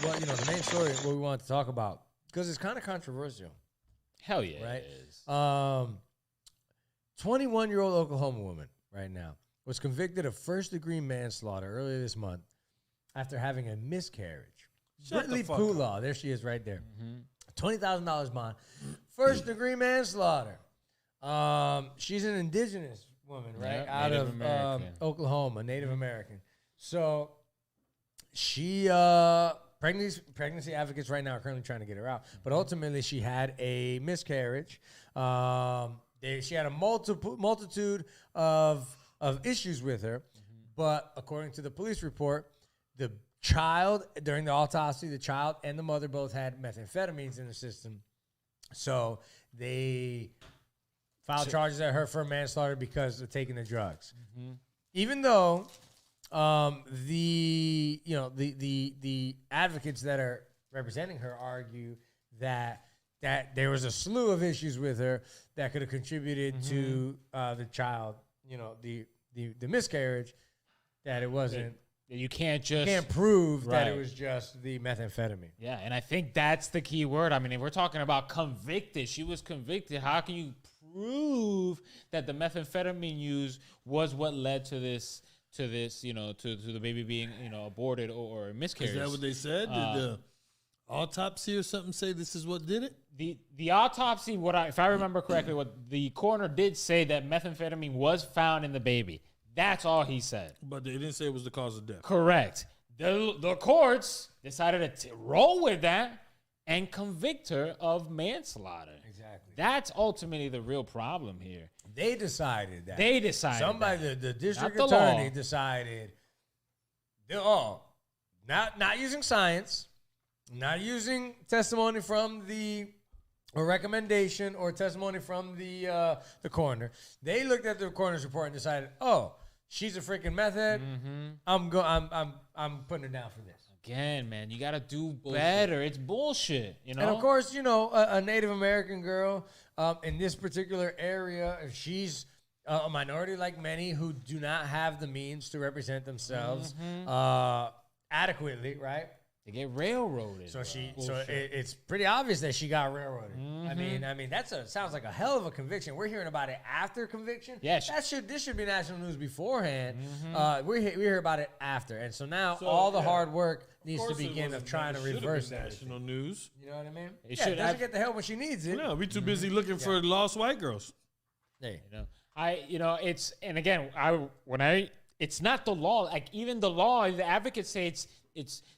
well, the main story, what we wanted to talk about, because it's kind of controversial. Hell yeah, right? it is. 21-year-old Oklahoma woman right now was convicted of first-degree manslaughter earlier this month after having a miscarriage. Brittney Poolaw, there she is right there. $20,000 bond. First-degree manslaughter. She's an indigenous woman, right? Yep, Out Native of American. Oklahoma, Native American. So she, pregnancy advocates right now are currently trying to get her out. But ultimately, she had a miscarriage. She had a multitude of issues with her. But according to the police report, the child, during the autopsy, the child and the mother both had methamphetamines in the system. So they filed charges at her for manslaughter because of taking the drugs. Even though the advocates that are representing her argue that there was a slew of issues with her that could have contributed to the child, the miscarriage, that it wasn't. You can't prove right. that it was just the methamphetamine. Yeah, and I think that's the key word. I mean, if we're talking about convicted, she was convicted. How can you prove that the methamphetamine use was what led to this, to the baby being, aborted or miscarriage? Is that what they said? Did the autopsy or something say this is what did it? The autopsy, if I remember correctly, what the coroner did say that methamphetamine was found in the baby. That's all he said. But they didn't say it was the cause of death. Correct. The courts decided to roll with that and convict her of manslaughter. Exactly. That's ultimately the real problem here. They decided that. Somebody, the district Not the attorney law. decided, not using science, not using testimony from or recommendation or testimony from the coroner. They looked at the coroner's report and decided, she's a freaking meth head. I'm putting her down for this. Again, man, you got to do better. It's bullshit, And of course, a Native American girl in this particular area, if she's a minority like many who do not have the means to represent themselves adequately, right? They get railroaded. So it's pretty obvious that she got railroaded. I mean, sounds like a hell of a conviction. We're hearing about it after conviction. Yeah, this should be national news beforehand. We hear about it after, and so now all the hard work needs to begin of trying to reverse that. National news. You know what I mean? It It doesn't get the help when she needs it. No, we too busy looking for lost white girls. Hey, It's not the law. Like even the law, the advocates say it's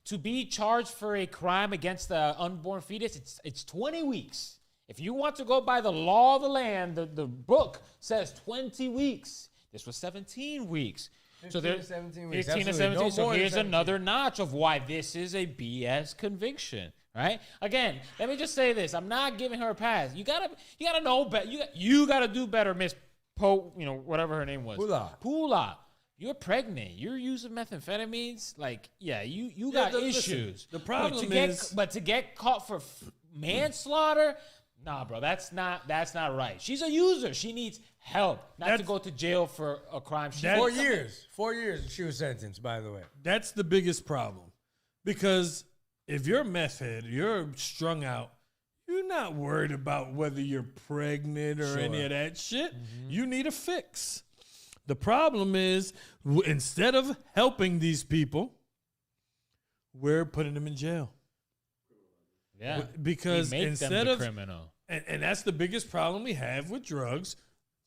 to be charged for a crime against the unborn fetus. It's 20 weeks. If you want to go by the law of the land, the book says 20 weeks. This was 17 weeks. 15 to 17 weeks. 15 to Absolutely. 17. No So more than here's 17. another notch of why this is a BS conviction, right? Again, let me just say this. I'm not giving her a pass. You gotta know better. You gotta do better, Miss whatever her name was. Poolaw. You're pregnant. You're using methamphetamines. Like, you got issues. The problem but to get caught for manslaughter, nah, bro, that's not right. She's a user. She needs help, not to go to jail for a crime. 4 years. 4 years she was sentenced, by the way. That's the biggest problem. Because if you're a meth head, you're strung out, you're not worried about whether you're pregnant or any of that shit. You need a fix. The problem is, instead of helping these people, we're putting them in jail. Yeah, because we make instead them the of criminal, and that's the biggest problem we have with drugs.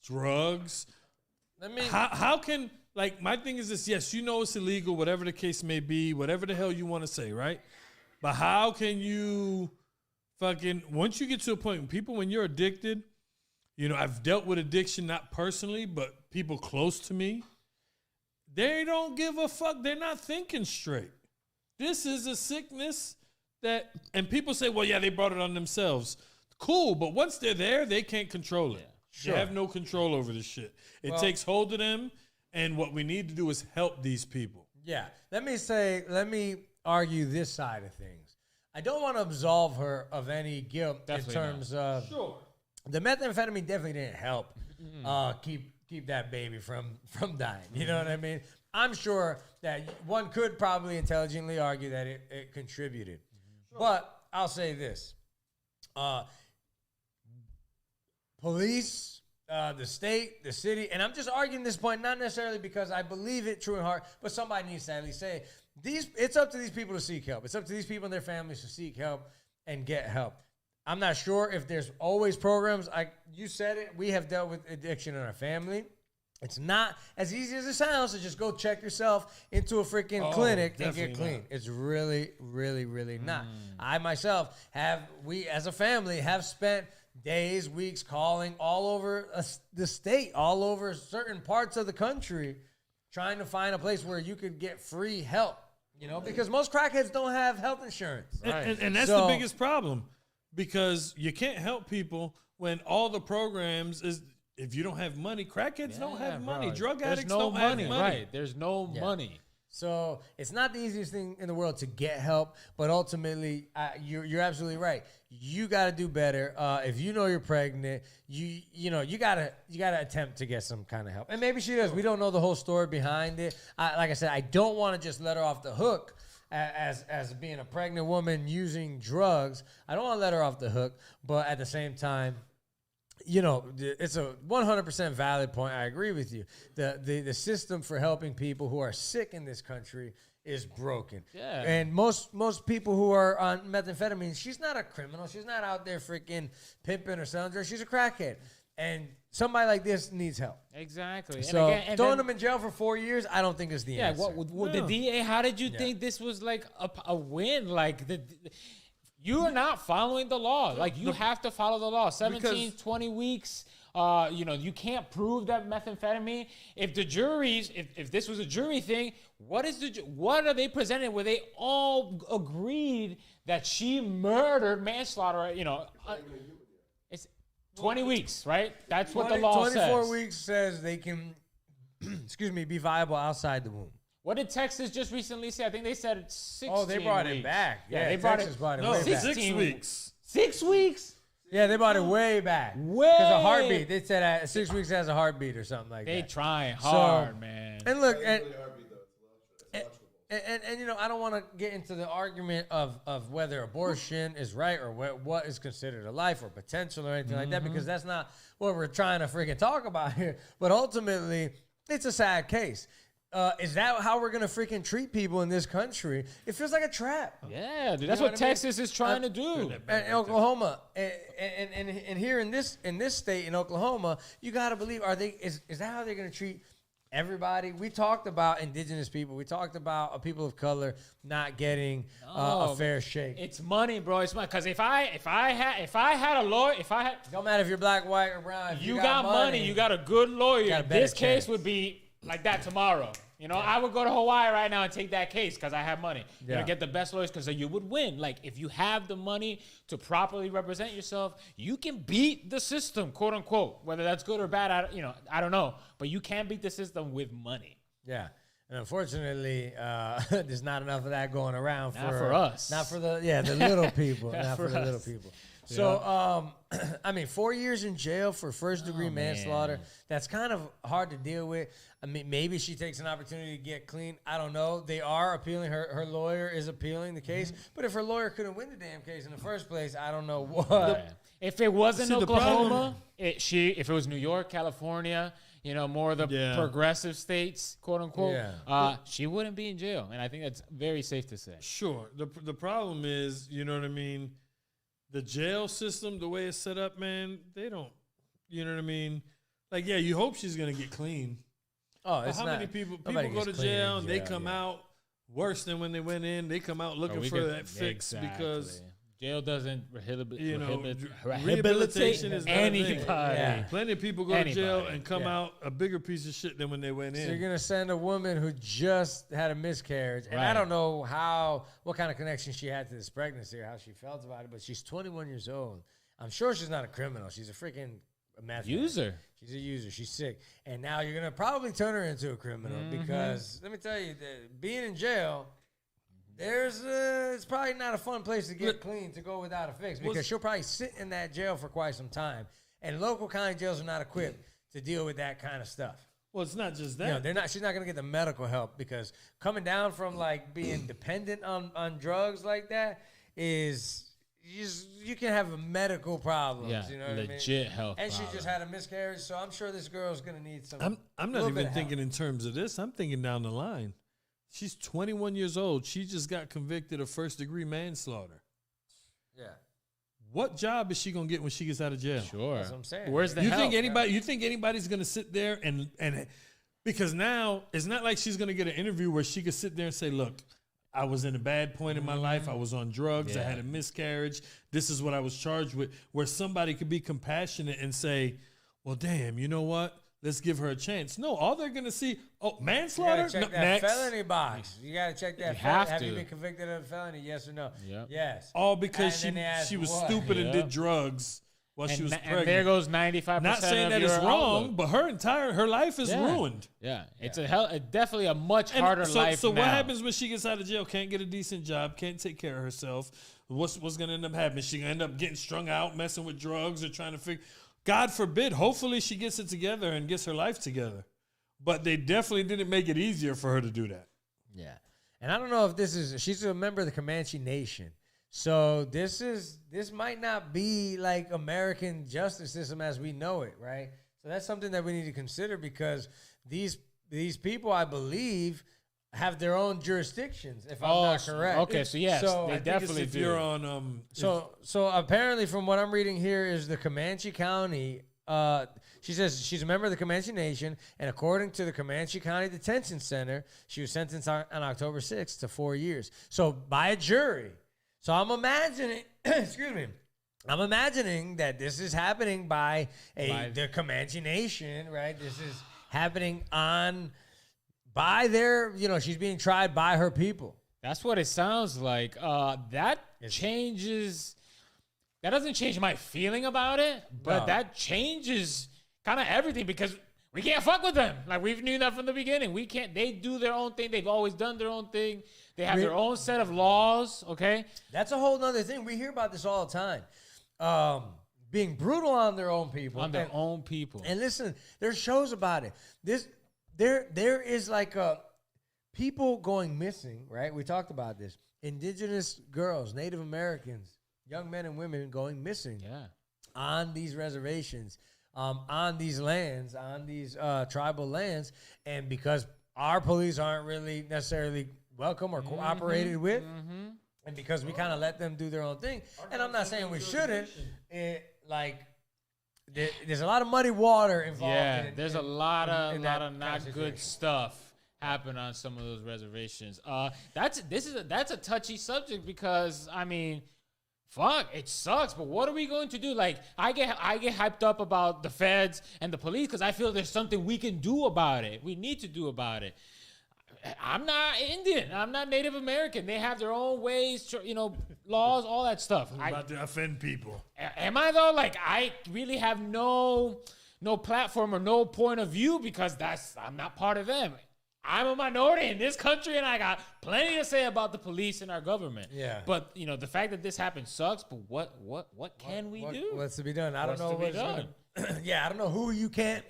I mean, how can, like, my thing is this? Yes, it's illegal, whatever the case may be, whatever the hell you want to say, right? But how can you once you get to a point when you're addicted? I've dealt with addiction, not personally, but people close to me. They don't give a fuck. They're not thinking straight. This is a sickness and people say, well, yeah, they brought it on themselves. Cool, but once they're there, they can't control it. Sure. They have no control over this shit. It takes hold of them, and what we need to do is help these people. Yeah. Let me argue this side of things. I don't want to absolve her of any guilt in terms of... Sure. The methamphetamine definitely didn't help keep that baby from dying. You know what I mean? I'm sure that one could probably intelligently argue that it contributed. But I'll say this. Police, the state, the city, and I'm just arguing this point not necessarily because I believe it true in heart, but somebody needs to at least say, it's up to these people to seek help. It's up to these people and their families to seek help and get help. I'm not sure if there's always programs. You said it. We have dealt with addiction in our family. It's not as easy as it sounds to just go check yourself into a freaking clinic and get clean. Not. It's really, really, really not. I myself we as a family have spent days, weeks calling all over the state, all over certain parts of the country, trying to find a place where you could get free help, because most crackheads don't have health insurance. Right. And that's the biggest problem, because you can't help people when all the programs is, if you don't have money, crackheads don't have money. Drug addicts don't have money. Right. There's no money. So it's not the easiest thing in the world to get help, but ultimately, you're absolutely right. You got to do better. If you know you're pregnant, you gotta attempt to get some kind of help. And maybe she does. We don't know the whole story behind it. Like I said, I don't want to just let her off the hook as being a pregnant woman using drugs. I don't want to let her off the hook, but at the same time, it's a 100% valid point. I agree with you. The system for helping people who are sick in this country is broken. Yeah. And most people who are on methamphetamine, she's not a criminal. She's not out there freaking pimping or selling drugs. She's a crackhead. And somebody like this needs help. Exactly. So throwing them in jail for 4 years, I don't think is the answer. Yeah. The DA, how did you think this was like a win? Like you are not following the law. Like, you have to follow the law. 17, 20 weeks. You can't prove that methamphetamine. If the juries, if this was a jury thing, what are they presenting where they all agreed that she murdered manslaughter? It's 20 weeks, right? That's what the law says. 24 weeks says they can, be viable outside the womb. What did Texas just recently say? I think they said 16 Oh, they brought weeks. it back. Yeah, they brought it way back. 6 weeks. 6 weeks? Yeah, they brought it way back. Because a heartbeat. They said 6 weeks has a heartbeat or something like that. They trying hard, man. And look, and I don't want to get into the argument of whether abortion is right or what is considered a life or potential or anything like that, because that's not what we're trying to freaking talk about here. But ultimately, it's a sad case. Is that how we're gonna freaking treat people in this country? It feels like a trap. Yeah, dude, that's what Texas is trying to do. And Oklahoma, and here in this state in Oklahoma, you gotta believe. Is that how they're gonna treat everybody? We talked about indigenous people. We talked about people of color not getting a fair shake. It's money, bro. It's money. Because if I had a lawyer, don't matter if you're black, white, or brown. If you got money, you got a good lawyer. This case would be like that tomorrow. I would go to Hawaii right now and take that case because I have money. Get the best lawyers because you would win. Like, if you have the money to properly represent yourself, you can beat the system, quote unquote. Whether that's good or bad, I don't know. But you can beat the system with money. Yeah. And unfortunately, there's not enough of that going around for us. Not for the little people. Not for the little people. So, 4 years in jail for first-degree manslaughter, man. That's kind of hard to deal with. I mean, maybe she takes an opportunity to get clean. I don't know. They are appealing. Her lawyer is appealing the case. Mm-hmm. But if her lawyer couldn't win the damn case in the first place, I don't know what. If it wasn't Oklahoma, if it was New York, California, more of the progressive states, quote unquote, she wouldn't be in jail. And I think that's very safe to say. Sure. The problem is, you know what I mean? The jail system, the way it's set up, man, they don't, you know what I mean? Like, you hope she's going to get clean. Oh, it's how not, many people go to jail and they come out worse than when they went in? They come out looking for that fix because jail doesn't rehabilitation is anybody. Plenty of people go to jail and come out a bigger piece of shit than when they went in. So you're gonna send a woman who just had a miscarriage, and I don't know what kind of connection she had to this pregnancy or how she felt about it, but she's 21 years old. I'm sure she's not a criminal. She's a freaking user. She's a user. She's sick. And now you're going to probably turn her into a criminal because, let me tell you, being in jail, it's probably not a fun place to get clean, to go without a fix, because she'll probably sit in that jail for quite some time. And local county jails are not equipped to deal with that kind of stuff. Well, it's not just that. She's not going to get the medical help, because coming down from, like, being dependent on drugs like that, is you can have medical problems. Yeah, You know what I mean? legit health And she problem. just had a miscarriage, so I'm sure this girl's gonna need some. I'm not little bit even of thinking in terms of this. I'm thinking down the line. She's 21 years old. She just got convicted of first-degree manslaughter. Yeah, What job is she gonna get when she gets out of jail? Sure. that's what I'm saying. Where's the You help? think anybody? You think anybody's gonna sit there and because now it's not like she's gonna get an interview where she could sit there and say, "Look, I was in a bad point in my life. I was on drugs. I Yeah. had a miscarriage. This is what I was charged with." Where somebody could be compassionate and say, "Well, damn, you know what? Let's give her a chance." No, all they're gonna see, You manslaughter. gotta check No, that next. felony box. You gotta check that. You have Have to. you been convicted of a felony? Yes or no? Yep. Yes. All because And then they ask she was what? stupid and Yeah. did drugs while she was and pregnant. there goes 95%. Not saying of that your it's wrong, outlook. but her life is Yeah. ruined. Yeah, it's definitely a much And harder life so now. what happens when she gets out of jail? Can't get a decent job, can't take care of herself. What's gonna end up happening? She gonna end up getting strung out, messing with drugs, or trying to figure. God forbid. Hopefully, she gets it together and gets her life together. But they definitely didn't make it easier for her to do that. Yeah. And I don't know if she's a member of the Comanche Nation. So this might not be like American justice system as we know it, right? So that's something that we need to consider because these people, I believe, have their own jurisdictions, if I'm not correct. Okay, so yes, So I they think definitely if do. you're on So apparently, from what I'm reading here, is the Comanche County. She says she's a member of the Comanche Nation, and according to the Comanche County Detention Center, she was sentenced on October 6th to 4 years. So by a jury. So I'm imagining, excuse me, I'm imagining that this is happening by the Comanche Nation, right? This is happening by their, she's being tried by her people. That's what it sounds like. That doesn't change my feeling about it, but No. that changes kind of everything because we can't fuck with them. Like we've knew that from the beginning. We can't. They do their own thing. They've always done their own thing. They have their own set of laws. Okay. That's a whole nother thing. We hear about this all the time. Being brutal on their own people. On their own people. And listen, there's shows about it. There is like people going missing, right? We talked about this. Indigenous girls, Native Americans, young men and women going missing on these reservations, on these lands, on these tribal lands. And because our police aren't really necessarily welcome or cooperated with, and because we kind of let them do their own thing, and I'm not saying we shouldn't, there's a lot of muddy water involved. Yeah, there's a lot of that not good stuff happen on some of those reservations. That's a touchy subject because I mean, fuck, it sucks. But what are we going to do? Like, I get hyped up about the feds and the police because I feel there's something we can do about it. We need to do about it. I'm not Indian. I'm not Native American. They have their own ways, laws, all that stuff. I'm about to offend people. Am I though? Like, I really have no platform or no point of view because I'm not part of them. I'm a minority in this country, and I got plenty to say about the police and our government. Yeah. But the fact that this happened sucks. But what can we do? What's to be done? I don't What's know to be what's done? Yeah, I don't know who you can't.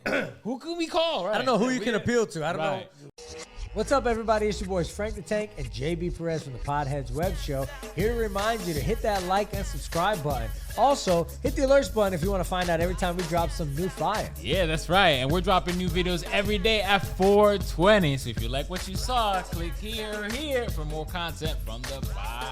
Who can we call? Right? I don't know who you can appeal to. I don't know. Right. What's up, everybody? It's your boys Frank the Tank and JB Perez from the Podheads Web Show. Here to remind you to hit that like and subscribe button. Also, hit the alerts button if you want to find out every time we drop some new fire. Yeah, that's right. And we're dropping new videos every day at 4:20. So if you like what you saw, click here or here for more content from the Podheads.